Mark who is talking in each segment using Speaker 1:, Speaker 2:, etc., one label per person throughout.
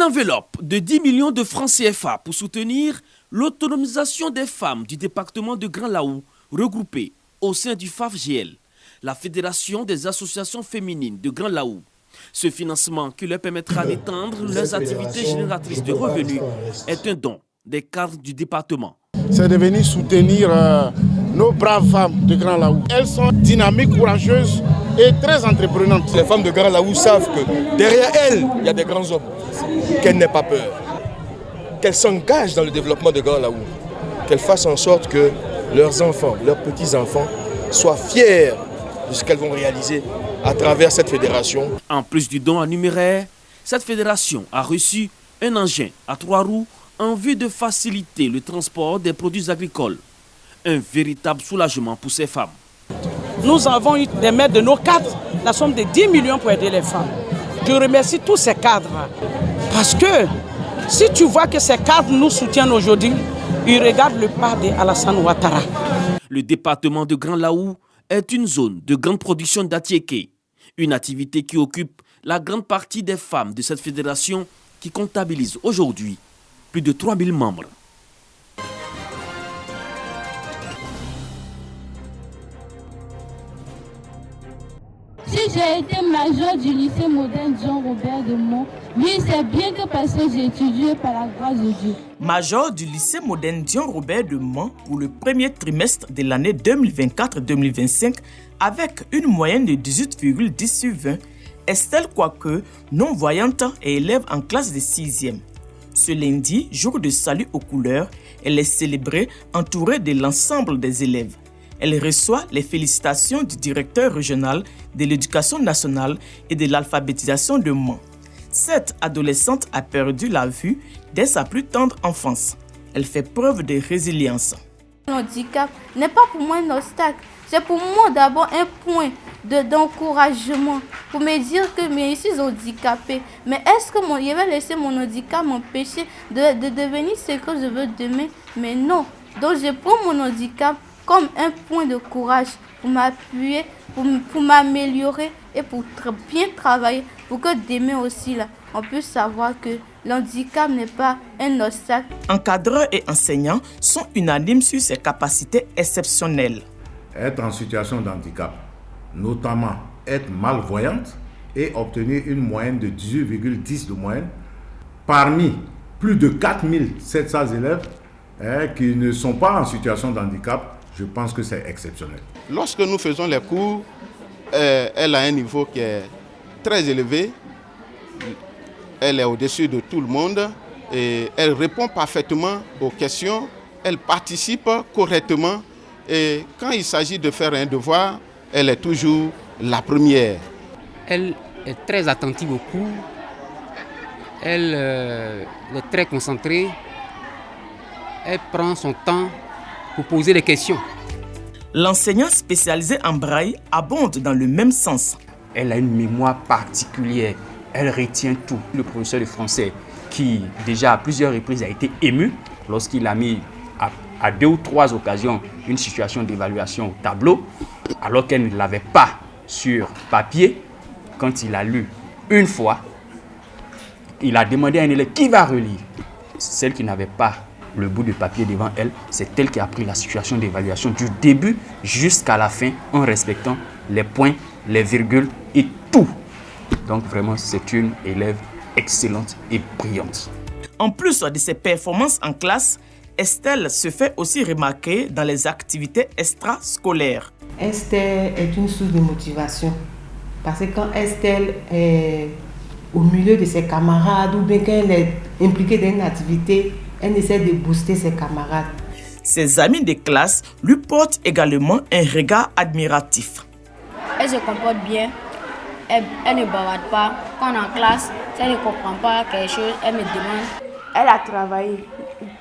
Speaker 1: Une enveloppe de 10 millions de francs CFA pour soutenir l'autonomisation des femmes du département de Grand Laou, regroupées au sein du FAFGL, la Fédération des associations féminines de Grand Laou. Ce financement qui leur permettra d'étendre leurs activités génératrices de revenus est un don des cadres du département.
Speaker 2: C'est de venir soutenir nos braves femmes de Grand Laou. Elles sont dynamiques, courageuses et très entreprenantes.
Speaker 3: Les femmes de Grand Laou savent que derrière elles, il y a des grands hommes. Qu'elles n'aient pas peur, qu'elles s'engagent dans le développement de Grand Laou, qu'elles fassent en sorte que leurs enfants, leurs petits-enfants soient fiers de ce qu'elles vont réaliser à travers cette fédération.
Speaker 1: En plus du don en numéraire, cette fédération a reçu un engin à 3 roues en vue de faciliter le transport des produits agricoles. Un véritable soulagement pour ces femmes.
Speaker 4: Nous avons eu des maîtres de nos cadres, la somme de 10 millions pour aider les femmes. Je remercie tous ces cadres. Parce que si tu vois que ces cadres nous soutiennent aujourd'hui, ils regardent le pas d'Alassane Ouattara.
Speaker 1: Le département de Grand Laou est une zone de grande production d'atiéké, une activité qui occupe la grande partie des femmes de cette fédération qui comptabilise aujourd'hui plus de 3000 membres.
Speaker 5: Si j'ai été major du lycée moderne Jean-Robert de Mont, oui, c'est bien que parce que j'ai étudié par la grâce de Dieu.
Speaker 6: Major du lycée moderne Jean-Robert de Mont pour le premier trimestre de l'année 2024-2025 avec une moyenne de 18,10 sur 20, Estelle Quoique, non-voyante et élève en classe de 6e. Ce lundi, jour de salut aux couleurs, elle est célébrée entourée de l'ensemble des élèves. Elle reçoit les félicitations du directeur régional de l'éducation nationale et de l'alphabétisation de Mont. Cette adolescente a perdu la vue dès sa plus tendre enfance. Elle fait preuve de résilience.
Speaker 7: Le handicap n'est pas pour moi un obstacle, c'est pour moi d'abord un point d'encouragement pour me dire que je suis handicapée. Mais est-ce que je vais laisser mon handicap m'empêcher de devenir ce que je veux demain? Mais non. Donc je prends mon handicap comme un point de courage pour m'appuyer, pour m'améliorer et pour bien travailler pour que demain aussi là, on puisse savoir que l'handicap n'est pas un obstacle.
Speaker 6: Encadreurs et enseignants sont unanimes sur ses capacités exceptionnelles.
Speaker 8: Être en situation de handicap, notamment être malvoyante et obtenir une moyenne de 18,10 de moyenne parmi plus de 4700 élèves qui ne sont pas en situation de handicap, je pense que c'est exceptionnel.
Speaker 2: Lorsque nous faisons les cours, elle a un niveau qui est très élevé. Elle est au-dessus de tout le monde et elle répond parfaitement aux questions. Elle participe correctement et quand il s'agit de faire un devoir, elle est toujours la première.
Speaker 9: Elle est très attentive aux cours. Elle est très concentrée. Elle prend son temps pour poser des questions.
Speaker 6: L'enseignant spécialisé en braille abonde dans le même sens.
Speaker 10: Elle a une mémoire particulière. Elle retient tout. Le professeur de français qui déjà à plusieurs reprises a été ému lorsqu'il a mis à 2 ou 3 occasions une situation d'évaluation au tableau alors qu'elle ne l'avait pas sur papier. Quand il a lu une fois, il a demandé à un élève qui va relire. Celle qui n'avait pas le bout de papier devant elle, c'est elle qui a pris la situation d'évaluation du début jusqu'à la fin en respectant les points, les virgules et tout. Donc vraiment, c'est une élève excellente et brillante.
Speaker 6: En plus de ses performances en classe, Estelle se fait aussi remarquer dans les activités extrascolaires.
Speaker 11: Estelle est une source de motivation parce que quand Estelle est au milieu de ses camarades ou bien quand elle est impliquée dans une activité, elle essaie de booster ses camarades.
Speaker 6: Ses amis de classe lui portent également un regard admiratif.
Speaker 12: Elle se comporte bien, elle ne bavarde pas. Quand on est en classe, si elle ne comprend pas quelque chose, elle me demande.
Speaker 13: Elle a travaillé.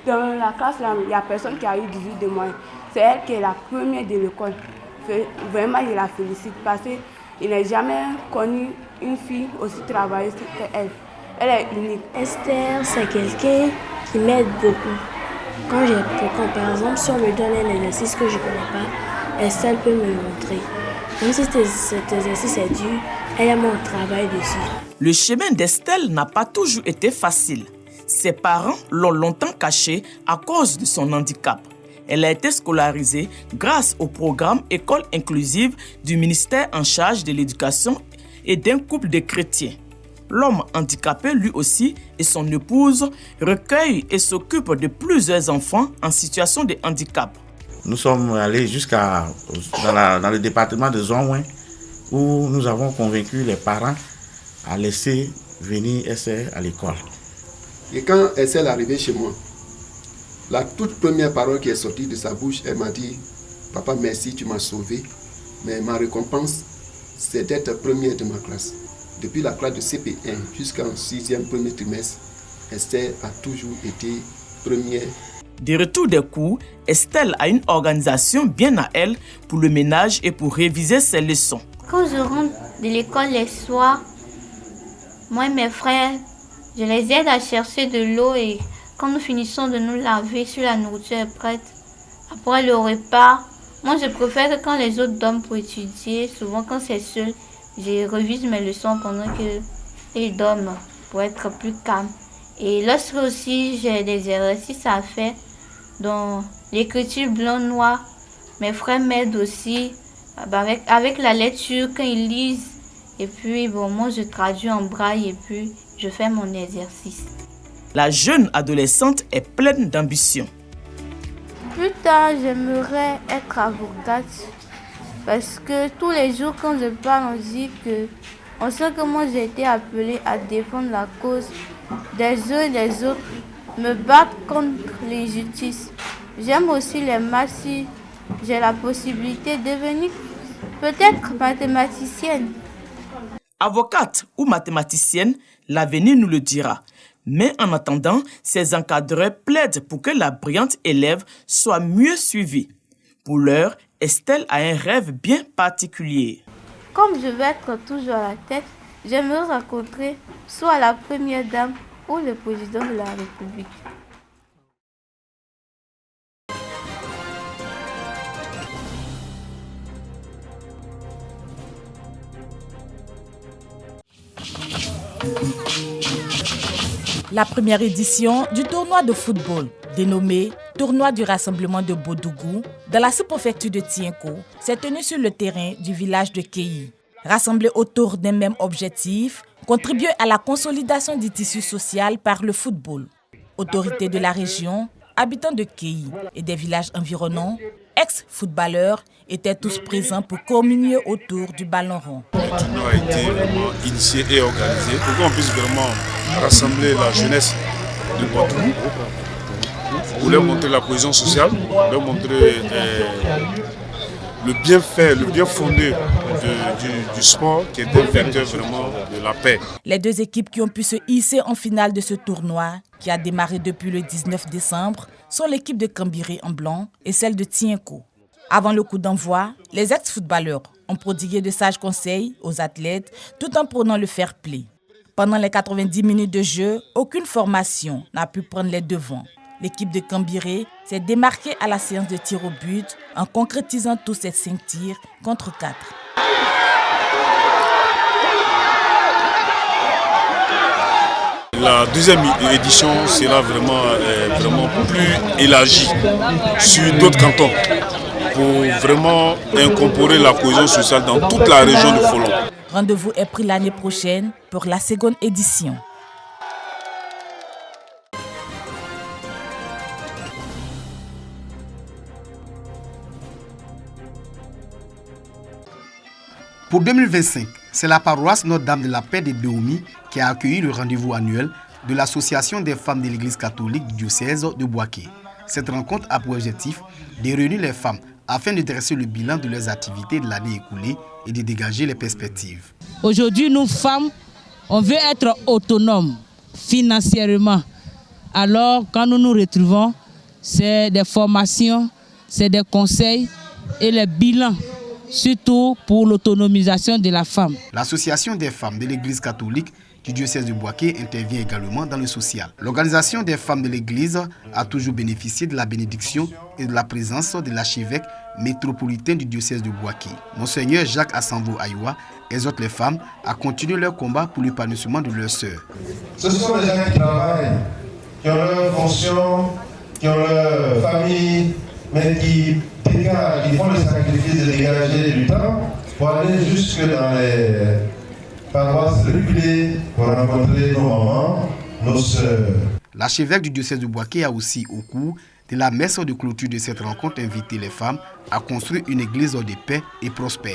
Speaker 13: Dans la classe, il n'y a personne qui a eu 18 de moyenne. C'est elle qui est la première de l'école. Vraiment, je la félicite parce qu'il n'a jamais connu une fille aussi travailleuse qu'elle. Elle est unique.
Speaker 14: Esther, c'est quelqu'un qui m'aide beaucoup. Quand par exemple, si on me donne un exercice que je ne connais pas, Estelle peut me le montrer. Même si cet exercice est dur, Elle aime mon travail dessus.
Speaker 6: Le chemin d'Estelle n'a pas toujours été facile. Ses parents l'ont longtemps cachée à cause de son handicap. Elle a été scolarisée grâce au programme École inclusive du ministère en charge de l'éducation et d'un couple de chrétiens. L'homme handicapé, lui aussi, et son épouse recueillent et s'occupent de plusieurs enfants en situation de handicap.
Speaker 15: Nous sommes allés dans le département de Zonouin où nous avons convaincu les parents à laisser venir Estelle à l'école.
Speaker 16: Et quand Estelle est arrivée chez moi, la toute première parole qui est sortie de sa bouche, elle m'a dit « Papa, merci, tu m'as sauvé, mais ma récompense, c'est d'être première de ma classe. » Depuis la classe de CP1 jusqu'en 6e premier trimestre, Estelle a toujours été première.
Speaker 6: De retour des cours, Estelle a une organisation bien à elle pour le ménage et pour réviser ses leçons.
Speaker 7: Quand je rentre de l'école les soirs, moi et mes frères, je les aide à chercher de l'eau et quand nous finissons de nous laver, sur la nourriture est prête. Après le repas, moi je préfère que quand les autres dorment pour étudier, souvent quand c'est seul, je révise mes leçons pendant qu'ils dorment pour être plus calme. Et lorsque aussi j'ai des exercices à faire, dont l'écriture blanc-noir, mes frères m'aident aussi avec la lecture quand ils lisent. Et puis moi je traduis en braille et puis je fais mon exercice.
Speaker 6: La jeune adolescente est pleine d'ambition.
Speaker 7: Plus tard, j'aimerais être avocate parce que tous les jours quand je parle, on sait que moi j'ai été appelée à défendre la cause des uns et des autres, me battre contre l'injustice. J'aime aussi les maths si j'ai la possibilité de devenir peut-être mathématicienne.
Speaker 6: Avocate ou mathématicienne, l'avenir nous le dira. Mais en attendant, ses encadreurs plaident pour que la brillante élève soit mieux suivie. Pour l'heure, Estelle a un rêve bien particulier.
Speaker 7: Comme je vais être toujours à la tête, j'aimerais rencontrer soit la première dame ou le président de la République.
Speaker 17: La première édition du tournoi de football, dénommé Tournoi du rassemblement de Bodougou, dans la sous-préfecture de Tienko, s'est tenue sur le terrain du village de Kéi. Rassemblés autour d'un même objectif, contribuer à la consolidation du tissu social par le football. Autorités de la région, habitants de Kéi et des villages environnants, ex-footballeurs étaient tous présents pour communier autour du ballon rond.
Speaker 18: Le tournoi a été vraiment initié et organisé pour qu'on puisse vraiment rassembler la jeunesse de Bodougou, pour leur montrer la cohésion sociale, leur montrer le bienfait, le bien fondé du sport qui est un vecteur vraiment de la paix.
Speaker 17: Les deux équipes qui ont pu se hisser en finale de ce tournoi, qui a démarré depuis le 19 décembre, sont l'équipe de Cambiré en blanc et celle de Tienko. Avant le coup d'envoi, les ex-footballeurs ont prodigué de sages conseils aux athlètes tout en prônant le fair play. Pendant les 90 minutes de jeu, aucune formation n'a pu prendre les devants. L'équipe de Cambiré s'est démarquée à la séance de tir au but en concrétisant tous ses 5 tirs contre 4.
Speaker 18: La deuxième édition sera vraiment plus élargie sur d'autres cantons pour vraiment incorporer la cohésion sociale dans toute la région de Folon.
Speaker 17: Rendez-vous est pris l'année prochaine pour la seconde édition.
Speaker 19: Pour 2025, c'est la paroisse Notre-Dame de la Paix de Béoumi qui a accueilli le rendez-vous annuel de l'Association des femmes de l'Église catholique du diocèse de Bouaké. Cette rencontre a pour objectif de réunir les femmes afin de dresser le bilan de leurs activités de l'année écoulée et de dégager les perspectives.
Speaker 20: Aujourd'hui, nous femmes, on veut être autonomes financièrement. Alors, quand nous nous retrouvons, c'est des formations, c'est des conseils et les bilans, surtout pour l'autonomisation de la femme.
Speaker 19: L'Association des femmes de l'Église catholique du diocèse de Bouaké intervient également dans le social. L'Organisation des femmes de l'Église a toujours bénéficié de la bénédiction et de la présence de l'archevêque métropolitain du diocèse de Bouaké. Monseigneur Jacques Assanvo Ayoua exhorte les femmes à continuer leur combat pour l'épanouissement de leurs sœurs.
Speaker 21: Ce sont des gens qui travaillent, qui ont leur fonction, qui ont leur famille, mais qui dégagent, qui font le sacrifice de dégager du temps pour aller jusque dans les paroisses reculées pour rencontrer nos mamans, nos sœurs.
Speaker 19: L'archevêque du diocèse de Bouaké a aussi, au cours de la messe de clôture de cette rencontre, invité les femmes à construire une église de paix et prospère.